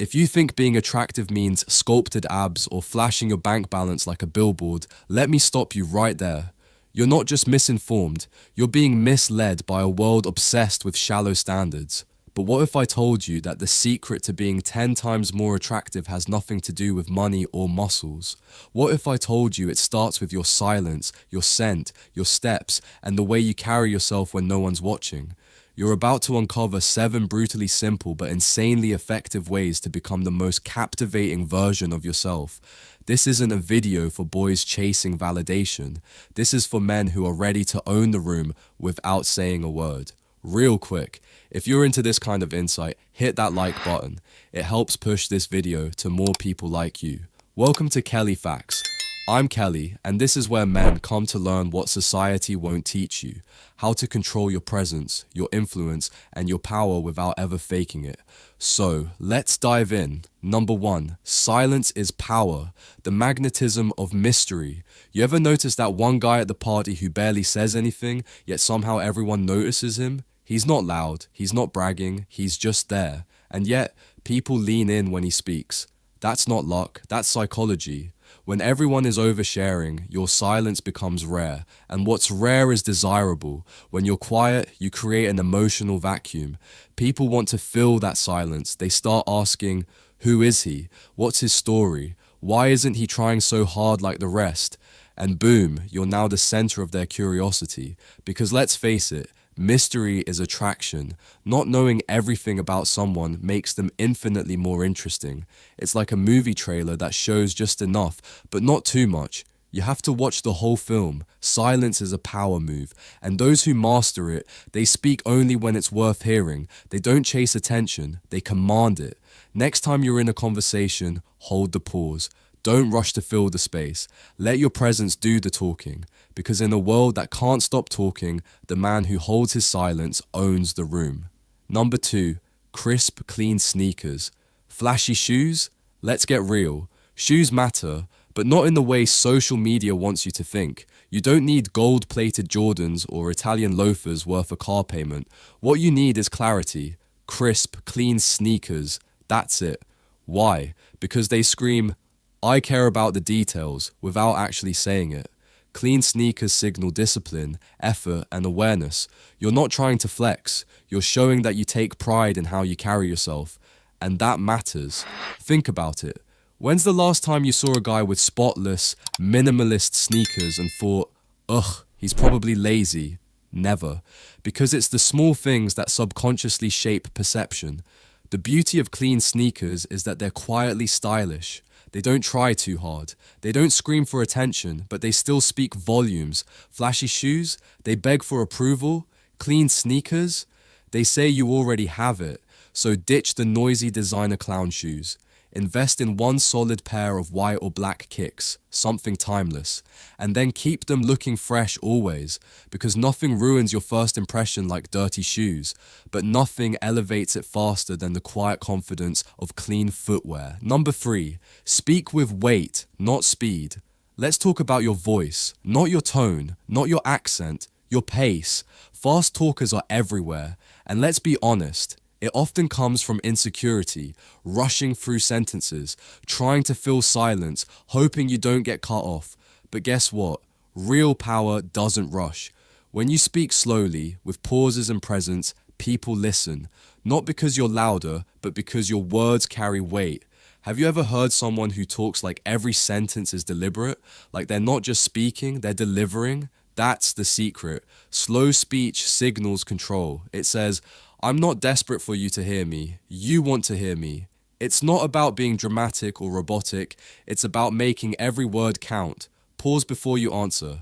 If you think being attractive means sculpted abs or flashing your bank balance like a billboard, let me stop you right there. You're not just misinformed, you're being misled by a world obsessed with shallow standards. But what if I told you that the secret to being 10 times more attractive has nothing to do with money or muscles? What if I told you it starts with your silence, your scent, your steps, and the way you carry yourself when no one's watching? You're about to uncover 7 brutally simple but insanely effective ways to become the most captivating version of yourself. This isn't a video for boys chasing validation. This is for men who are ready to own the room without saying a word. Real quick, if you're into this kind of insight, hit that like button. It helps push this video to more people like you. Welcome to Kelly Facts. I'm Kelly, and this is where men come to learn what society won't teach you. How to control your presence, your influence, and your power without ever faking it. So, let's dive in. Number 1, silence is power. The magnetism of mystery. You ever notice that one guy at the party who barely says anything, yet somehow everyone notices him? He's not loud, he's not bragging, he's just there. And yet, people lean in when he speaks. That's not luck, that's psychology. When everyone is oversharing, your silence becomes rare, and what's rare is desirable. When you're quiet, you create an emotional vacuum. People want to fill that silence. They start asking, who is he? What's his story? Why isn't he trying so hard like the rest? And boom, you're now the center of their curiosity. Because let's face it, mystery is attraction. Not knowing everything about someone makes them infinitely more interesting. It's like a movie trailer that shows just enough, but not too much. You have to watch the whole film. Silence is a power move, and those who master it, they speak only when it's worth hearing. They don't chase attention, they command it. Next time you're in a conversation, hold the pause. Don't rush to fill the space. Let your presence do the talking. Because in a world that can't stop talking, the man who holds his silence owns the room. Number 2, crisp, clean sneakers. Flashy shoes? Let's get real. Shoes matter, but not in the way social media wants you to think. You don't need gold-plated Jordans or Italian loafers worth a car payment. What you need is clarity. Crisp, clean sneakers. That's it. Why? Because they scream, I care about the details, without actually saying it. Clean sneakers signal discipline, effort, and awareness. You're not trying to flex. You're showing that you take pride in how you carry yourself. And that matters. Think about it. When's the last time you saw a guy with spotless, minimalist sneakers and thought, ugh, he's probably lazy? Never. Because it's the small things that subconsciously shape perception. The beauty of clean sneakers is that they're quietly stylish. They don't try too hard. They don't scream for attention, but they still speak volumes. Flashy shoes? They beg for approval. Clean sneakers? They say you already have it. So ditch the noisy designer clown shoes. Invest in one solid pair of white or black kicks, something timeless, and then keep them looking fresh always, because nothing ruins your first impression like dirty shoes, but nothing elevates it faster than the quiet confidence of clean footwear. Number 3, speak with weight, not speed. Let's talk about your voice, not your tone, not your accent, your pace. Fast talkers are everywhere, and let's be honest, it often comes from insecurity, rushing through sentences, trying to fill silence, hoping you don't get cut off. But guess what? Real power doesn't rush. When you speak slowly, with pauses and presence, people listen. Not because you're louder, but because your words carry weight. Have you ever heard someone who talks like every sentence is deliberate? Like they're not just speaking, they're delivering? That's the secret. Slow speech signals control. It says, I'm not desperate for you to hear me. You want to hear me. It's not about being dramatic or robotic. It's about making every word count. Pause before you answer.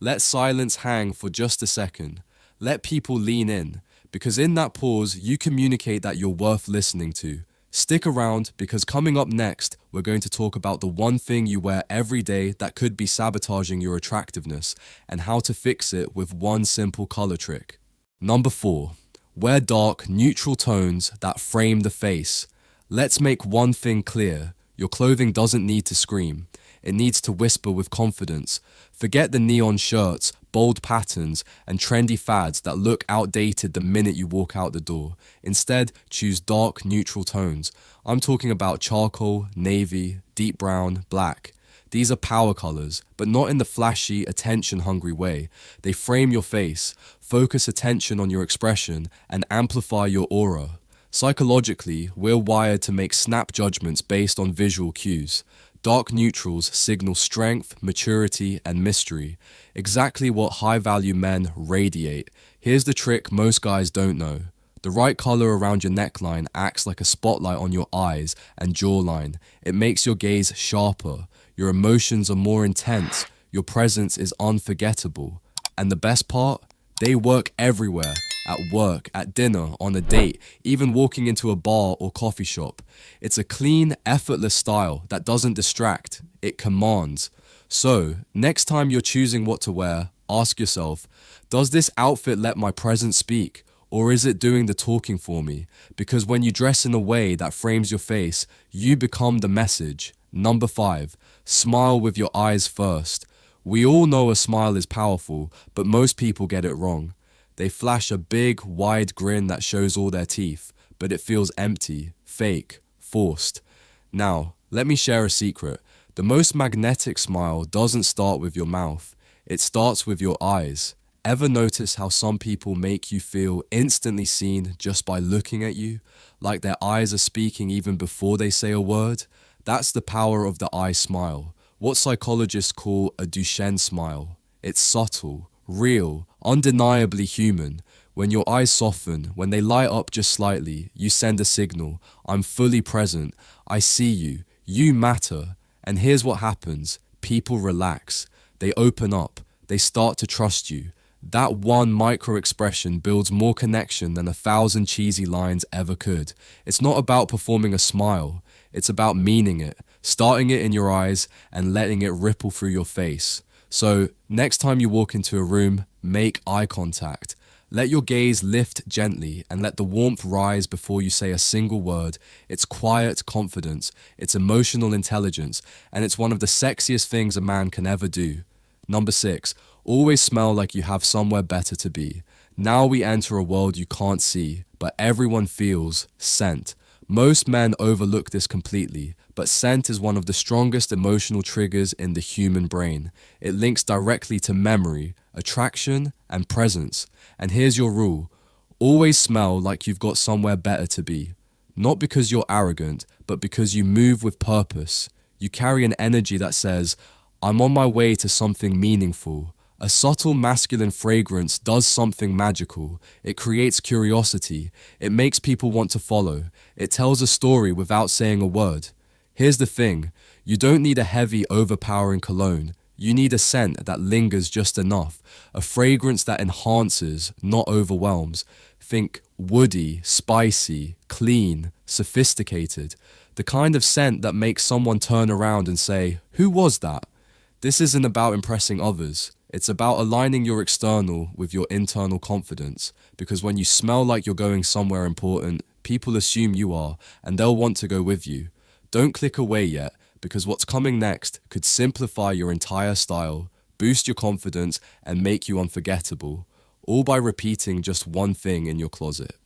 Let silence hang for just a second. Let people lean in, because in that pause, you communicate that you're worth listening to. Stick around, because coming up next, we're going to talk about the one thing you wear every day that could be sabotaging your attractiveness, and how to fix it with one simple color trick. Number 4. Wear dark, neutral tones that frame the face. Let's make one thing clear. Your clothing doesn't need to scream. It needs to whisper with confidence. Forget the neon shirts, bold patterns, and trendy fads that look outdated the minute you walk out the door. Instead, choose dark, neutral tones. I'm talking about charcoal, navy, deep brown, black. These are power colors, but not in the flashy, attention-hungry way. They frame your face, focus attention on your expression, and amplify your aura. Psychologically, we're wired to make snap judgments based on visual cues. Dark neutrals signal strength, maturity, and mystery. Exactly what high-value men radiate. Here's the trick most guys don't know. The right color around your neckline acts like a spotlight on your eyes and jawline. It makes your gaze sharper. Your emotions are more intense. Your presence is unforgettable. And the best part? They work everywhere. At work, at dinner, on a date, even walking into a bar or coffee shop. It's a clean, effortless style that doesn't distract, it commands. So, next time you're choosing what to wear, ask yourself, does this outfit let my presence speak? Or is it doing the talking for me? Because when you dress in a way that frames your face, you become the message. Number 5, smile with your eyes first. We all know a smile is powerful, but most people get it wrong. They flash a big, wide grin that shows all their teeth, but it feels empty, fake, forced. Now, let me share a secret. The most magnetic smile doesn't start with your mouth. It starts with your eyes. Ever notice how some people make you feel instantly seen just by looking at you? Like their eyes are speaking even before they say a word? That's the power of the eye smile. What psychologists call a Duchenne smile. It's subtle, real, undeniably human. When your eyes soften, when they light up just slightly, you send a signal. I'm fully present. I see you. You matter. And here's what happens. People relax. They open up. They start to trust you. That one micro expression builds more connection than 1,000 cheesy lines ever could. It's not about performing a smile. It's about meaning it, starting it in your eyes and letting it ripple through your face. So, next time you walk into a room, make eye contact. Let your gaze lift gently and let the warmth rise before you say a single word. It's quiet confidence, it's emotional intelligence, and it's one of the sexiest things a man can ever do. Number 6, always smell like you have somewhere better to be. Now we enter a world you can't see, but everyone feels scent. Most men overlook this completely, but scent is one of the strongest emotional triggers in the human brain. It links directly to memory, attraction, and presence. And here's your rule. Always smell like you've got somewhere better to be. Not because you're arrogant, but because you move with purpose. You carry an energy that says, I'm on my way to something meaningful. A subtle masculine fragrance does something magical. It creates curiosity. It makes people want to follow. It tells a story without saying a word. Here's the thing. You don't need a heavy, overpowering cologne. You need a scent that lingers just enough. A fragrance that enhances, not overwhelms. Think woody, spicy, clean, sophisticated. The kind of scent that makes someone turn around and say, "Who was that?" This isn't about impressing others. It's about aligning your external with your internal confidence, because when you smell like you're going somewhere important, people assume you are, and they'll want to go with you. Don't click away yet, because what's coming next could simplify your entire style, boost your confidence, and make you unforgettable, all by repeating just one thing in your closet.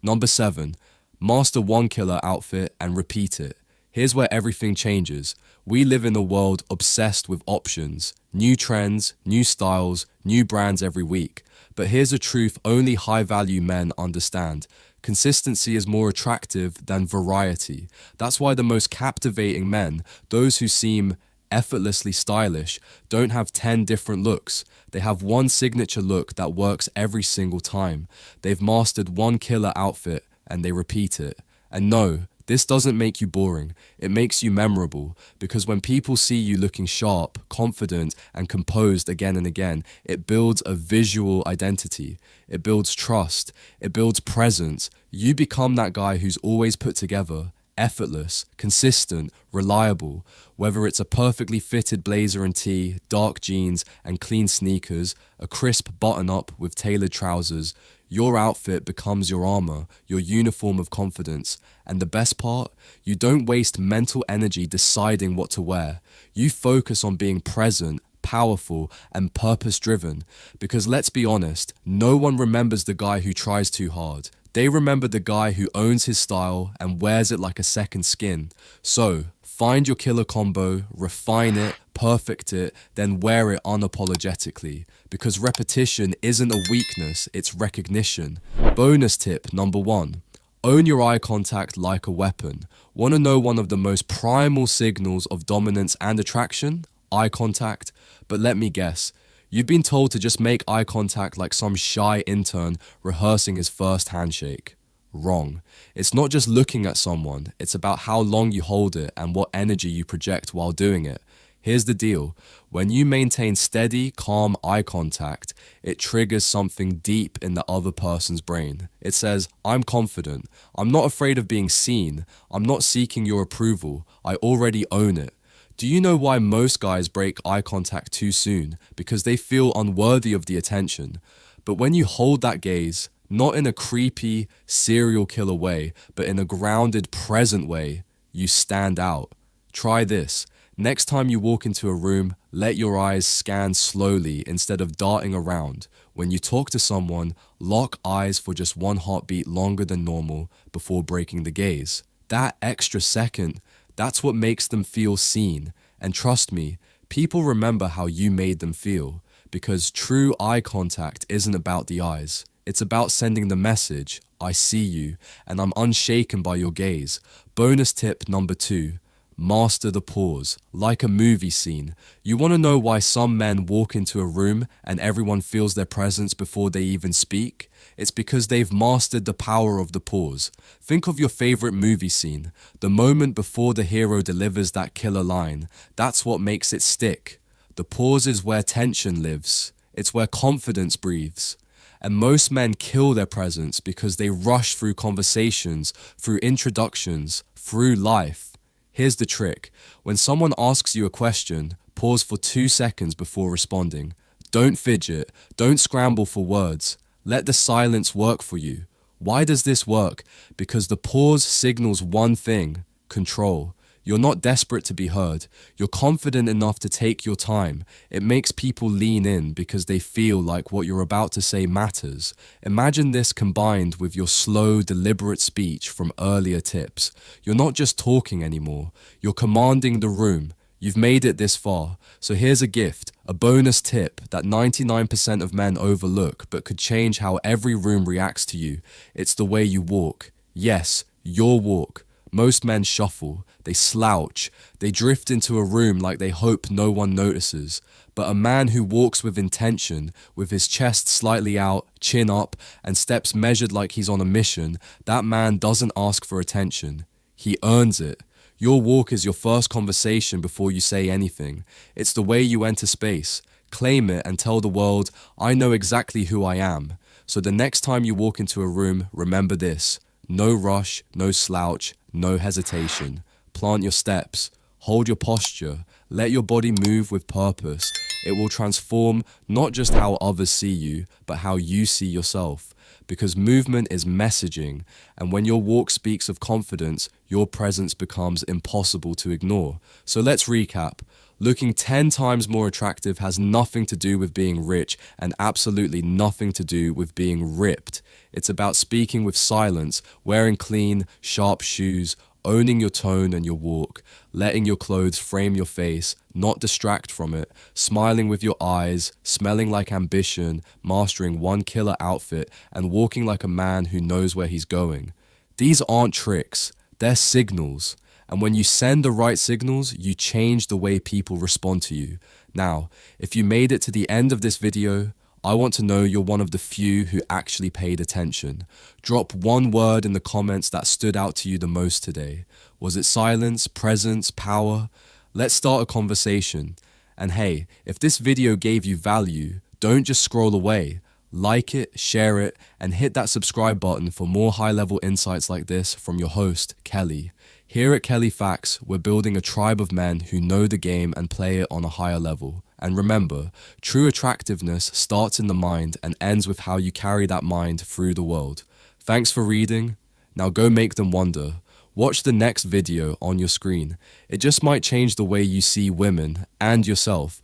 Number 7, master one killer outfit and repeat it. Here's where everything changes. We live in a world obsessed with options, new trends, new styles, new brands every week. But here's a truth only high-value men understand. Consistency is more attractive than variety. That's why the most captivating men, those who seem effortlessly stylish, don't have 10 different looks. They have one signature look that works every single time. They've mastered one killer outfit and they repeat it. And no, this doesn't make you boring. It makes you memorable, because when people see you looking sharp, confident, and composed again and again, it builds a visual identity. It builds trust. It builds presence. You become that guy who's always put together, effortless, consistent, reliable. Whether it's a perfectly fitted blazer and tee, dark jeans, and clean sneakers, a crisp button-up with tailored trousers, Your outfit becomes your armor, your uniform of confidence. And the best part? You don't waste mental energy deciding what to wear. You focus on being present, powerful, and purpose-driven. Because let's be honest, no one remembers the guy who tries too hard. They remember the guy who owns his style and wears it like a second skin. So, find your killer combo, refine it, perfect it, then wear it unapologetically. Because repetition isn't a weakness, it's recognition. Bonus tip number 1. Own your eye contact like a weapon. Want to know one of the most primal signals of dominance and attraction? Eye contact. But let me guess, you've been told to just make eye contact like some shy intern rehearsing his first handshake. Wrong. It's not just looking at someone, it's about how long you hold it and what energy you project while doing it. Here's the deal. When you maintain steady, calm eye contact, it triggers something deep in the other person's brain. It says, I'm confident. I'm not afraid of being seen. I'm not seeking your approval. I already own it. Do you know why most guys break eye contact too soon? Because they feel unworthy of the attention. But when you hold that gaze, not in a creepy, serial killer way, but in a grounded, present way, you stand out. Try this. Next time you walk into a room, let your eyes scan slowly instead of darting around. When you talk to someone, lock eyes for just one heartbeat longer than normal before breaking the gaze. That extra second, that's what makes them feel seen. And trust me, people remember how you made them feel, because true eye contact isn't about the eyes. It's about sending the message, I see you, and I'm unshaken by your gaze. Bonus tip number 2. Master the pause, like a movie scene. You want to know why some men walk into a room and everyone feels their presence before they even speak? It's because they've mastered the power of the pause. Think of your favorite movie scene. The moment before the hero delivers that killer line. That's what makes it stick. The pause is where tension lives. It's where confidence breathes. And most men kill their presence because they rush through conversations, through introductions, through life. Here's the trick. When someone asks you a question, pause for 2 seconds before responding. Don't fidget. Don't scramble for words. Let the silence work for you. Why does this work? Because the pause signals one thing: control. You're not desperate to be heard. You're confident enough to take your time. It makes people lean in because they feel like what you're about to say matters. Imagine this combined with your slow, deliberate speech from earlier tips. You're not just talking anymore. You're commanding the room. You've made it this far. So here's a gift, a bonus tip that 99% of men overlook but could change how every room reacts to you. It's the way you walk. Yes, your walk. Most men shuffle, they slouch, they drift into a room like they hope no one notices. But a man who walks with intention, with his chest slightly out, chin up, and steps measured like he's on a mission, that man doesn't ask for attention. He earns it. Your walk is your first conversation before you say anything. It's the way you enter space. Claim it and tell the world, I know exactly who I am. So the next time you walk into a room, remember this. No rush, no slouch, no hesitation. Plant your steps, hold your posture, let your body move with purpose. It will transform not just how others see you, but how you see yourself. Because movement is messaging, and when your walk speaks of confidence, your presence becomes impossible to ignore. So let's recap. Looking 10 times more attractive has nothing to do with being rich and absolutely nothing to do with being ripped. It's about speaking with silence, wearing clean, sharp shoes, owning your tone and your walk, letting your clothes frame your face, not distract from it, smiling with your eyes, smelling like ambition, mastering one killer outfit, and walking like a man who knows where he's going. These aren't tricks, they're signals. And when you send the right signals, you change the way people respond to you. Now, if you made it to the end of this video, I want to know you're one of the few who actually paid attention. Drop one word in the comments that stood out to you the most today. Was it silence, presence, power? Let's start a conversation. And hey, if this video gave you value, don't just scroll away. Like it, share it, and hit that subscribe button for more high-level insights like this from your host, Kelly. Here at Kelly Facts, we're building a tribe of men who know the game and play it on a higher level. And remember, true attractiveness starts in the mind and ends with how you carry that mind through the world. Thanks for reading. Now go make them wonder. Watch the next video on your screen. It just might change the way you see women and yourself.